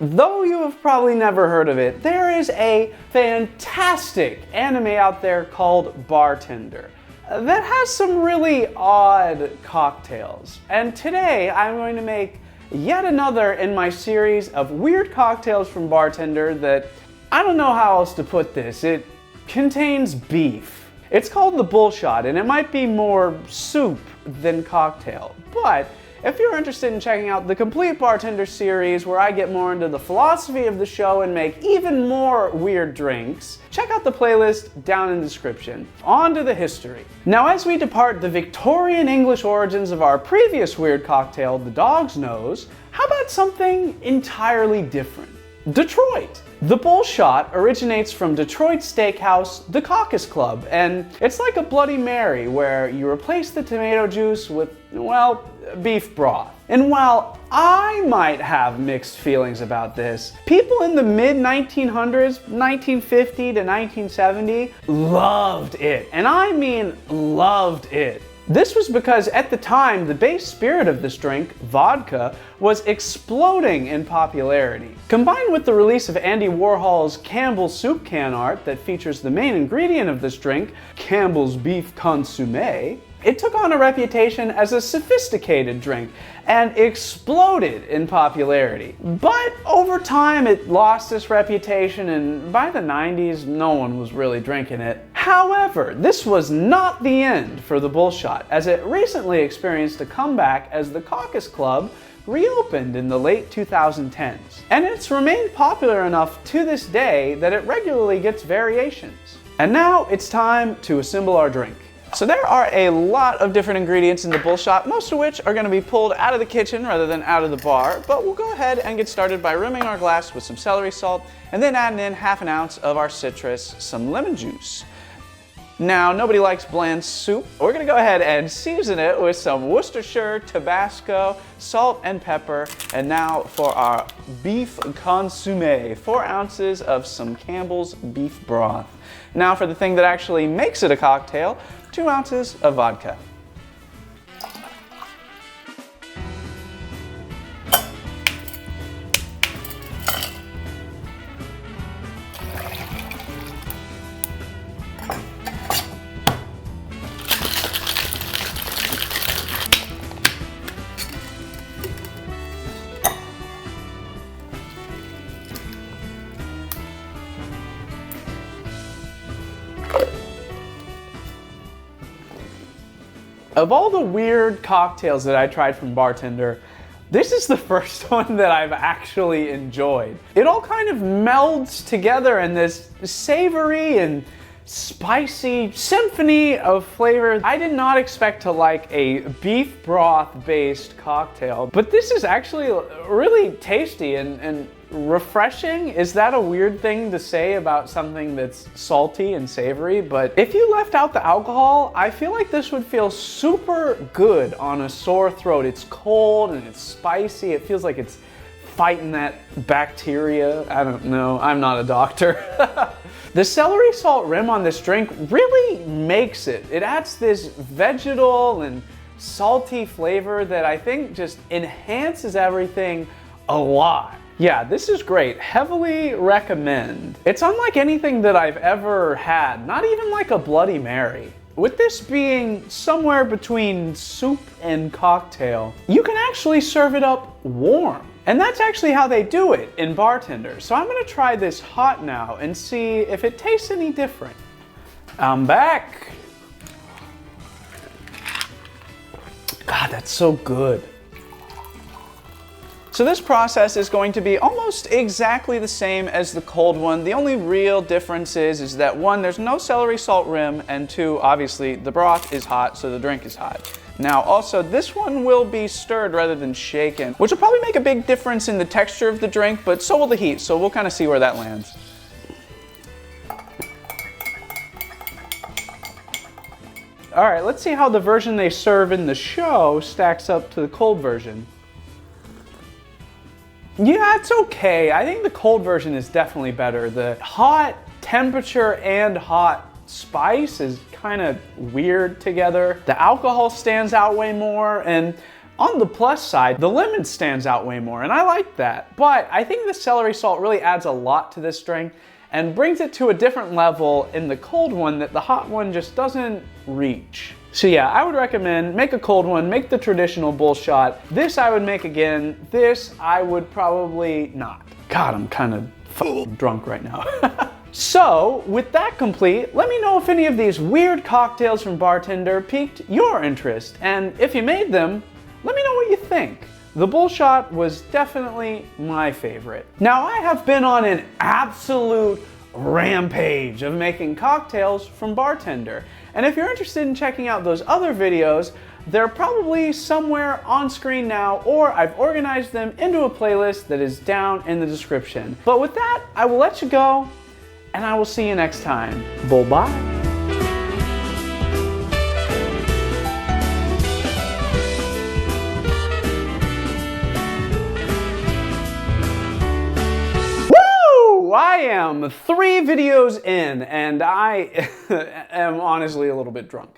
Though you have probably never heard of it, there is a fantastic anime out there called Bartender that has some really odd cocktails. And today I'm going to make yet another in my series of weird cocktails from Bartender that, I don't know how else to put this, it contains beef. It's called the Bullshot, and it might be more soup than cocktail, but if you're interested in checking out the complete Bartender series where I get more into the philosophy of the show and make even more weird drinks, check out the playlist down in the description. On to the history. Now, as we depart the Victorian English origins of our previous weird cocktail, the Dog's Nose, how about something entirely different? Detroit. The Bullshot originates from Detroit Steakhouse, the Caucus Club, and it's like a Bloody Mary where you replace the tomato juice with, well, beef broth. And while I might have mixed feelings about this, people in the mid-1900s, 1950 to 1970, loved it. And I mean loved it. This was because at the time, the base spirit of this drink, vodka, was exploding in popularity. Combined with the release of Andy Warhol's Campbell soup can art that features the main ingredient of this drink, Campbell's beef consommé, it took on a reputation as a sophisticated drink and exploded in popularity. But over time it lost this reputation, and by the 90s no one was really drinking it. However, this was not the end for the Bullshot, as it recently experienced a comeback as the Caucus Club reopened in the late 2010s. And it's remained popular enough to this day that it regularly gets variations. And now it's time to assemble our drink. So there are a lot of different ingredients in the Bullshot, most of which are going to be pulled out of the kitchen rather than out of the bar, but we'll go ahead and get started by rimming our glass with some celery salt and then adding in ½ ounce of our citrus, some lemon juice. Now, nobody likes bland soup. We're going to go ahead and season it with some Worcestershire, Tabasco, salt and pepper. And now for our beef consommé, 4 ounces of some Campbell's beef broth. Now for the thing that actually makes it a cocktail, 2 ounces of vodka. Of all the weird cocktails that I tried from Bartender, this is the first one that I've actually enjoyed. It all kind of melds together in this savory and spicy symphony of flavor. I did not expect to like a beef broth based cocktail, but this is actually really tasty and refreshing. Is that a weird thing to say about something that's salty and savory? But if you left out the alcohol, I feel like this would feel super good on a sore throat. It's cold and it's spicy. It feels like it's fighting that bacteria. I don't know, I'm not a doctor. The celery salt rim on this drink really makes it. It adds this vegetal and salty flavor that I think just enhances everything a lot. Yeah, this is great. Heavily recommend. It's unlike anything that I've ever had, not even like a Bloody Mary. With this being somewhere between soup and cocktail, you can actually serve it up warm. And that's actually how they do it in Bartender. So I'm gonna try this hot now and see if it tastes any different. I'm back. God, that's so good. So this process is going to be almost exactly the same as the cold one. The only real difference is that 1, there's no celery salt rim, and 2, obviously the broth is hot, so the drink is hot. Now also, this one will be stirred rather than shaken, which will probably make a big difference in the texture of the drink, but so will the heat, so we'll kind of see where that lands. All right, let's see how the version they serve in the show stacks up to the cold version. Yeah, it's okay. I think the cold version is definitely better. The hot temperature and hot spice is kind of weird together. The alcohol stands out way more, and On the plus side, the lemon stands out way more, and I like that. But I think the celery salt really adds a lot to this drink and brings it to a different level in the cold one that the hot one just doesn't reach. So yeah, I would recommend make a cold one, make the traditional bullshot. This I would make again. This I would probably not. God, I'm kind of drunk right now. So, with that complete, let me know if any of these weird cocktails from Bartender piqued your interest. And if you made them, let me know what you think. The bullshot was definitely my favorite. Now, I have been on an absolute rampage of making cocktails from Bartender. And if you're interested in checking out those other videos, they're probably somewhere on screen now, or I've organized them into a playlist that is down in the description. But with that, I will let you go, and I will see you next time. Bye-bye. I am 3 videos in, and I am honestly a little bit drunk.